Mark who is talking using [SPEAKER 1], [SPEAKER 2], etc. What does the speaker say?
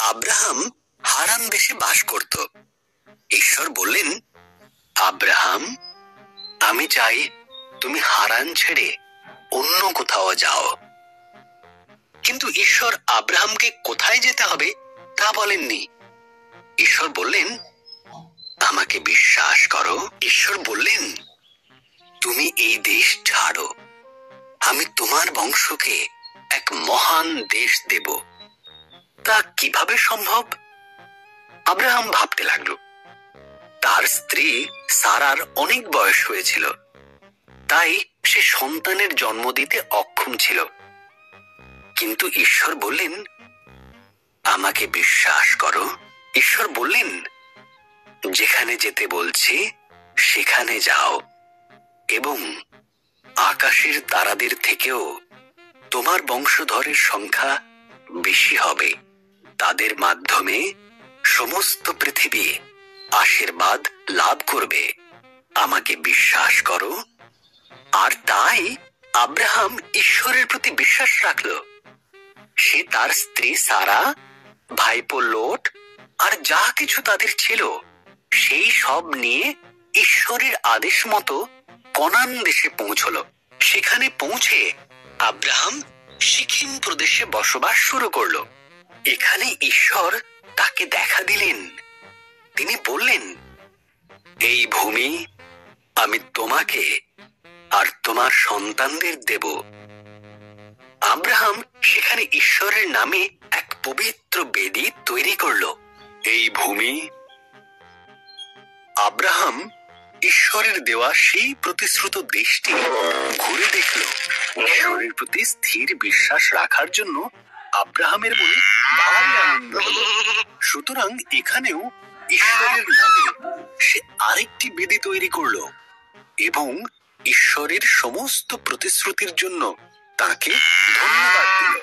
[SPEAKER 1] Abraham হারান দেশে বাস করত। ঈশ্বর বললেন, আব্রাহাম, আমি চাই তুমি হারান ছেড়ে অন্য কোথাও যাও। কিন্তু ঈশ্বর আব্রাহামকে কোথায় যেতে হবে তা বলেননি। ঈশ্বর বললেন, আমাকে বিশ্বাস করো। ঈশ্বর বললেন, তুমি এই দেশ ছাড়ো, আমি তোমার বংশকে এক মহান দেশ দেব। তা কিভাবে সম্ভব? আব্রাহাম ভাবতে লাগল। তার স্ত্রী সারার অনেক বয়স হয়েছিল, তাই সে সন্তানের জন্ম দিতে অক্ষম ছিল। কিন্তু ঈশ্বর বললেন, আমাকে বিশ্বাস করো। ঈশ্বর বললেন, যেখানে যেতে বলছি সেখানে যাও, এবং আকাশের তারাদের থেকেও তোমার বংশধরের সংখ্যা বেশি হবে। তাদের মাধ্যমে সমস্ত পৃথিবী আশীর্বাদ লাভ করবে। আমাকে বিশ্বাস করো। আর তাই আব্রাহাম ঈশ্বরের প্রতি বিশ্বাস রাখল। সে তার স্ত্রী সারা, ভাইপো লোট আর যা কিছু তাদের ছিল সেই সব নিয়ে ঈশ্বরের আদেশ মতো কনান দেশে পৌঁছল। সেখানে পৌঁছে আব্রাহাম সিকিম প্রদেশে বসবাস শুরু করল। এখানে ঈশ্বর তাকে দেখা দিলেন। তিনি বললেন, এই ভূমি আমি তোমাকে আর তোমার সন্তানদের দেব। আব্রাহাম সেখানে ঈশ্বরের নামে এক পবিত্র বেদি তৈরি করল। এই ভূমি আব্রাহাম ঈশ্বরের দেওয়া সেই প্রতিশ্রুত দেশটি ঘুরে দেখল। ঈশ্বরের প্রতি স্থির বিশ্বাস রাখার জন্য আব্রাহামের মনে ভারী আনন্দ হল। সুতরাং এখানেও ঈশ্বরের নামে সে আরেকটি বেদি তৈরি করল এবং ঈশ্বরের সমস্ত প্রতিশ্রুতির জন্য তাকে ধন্যবাদ দিল।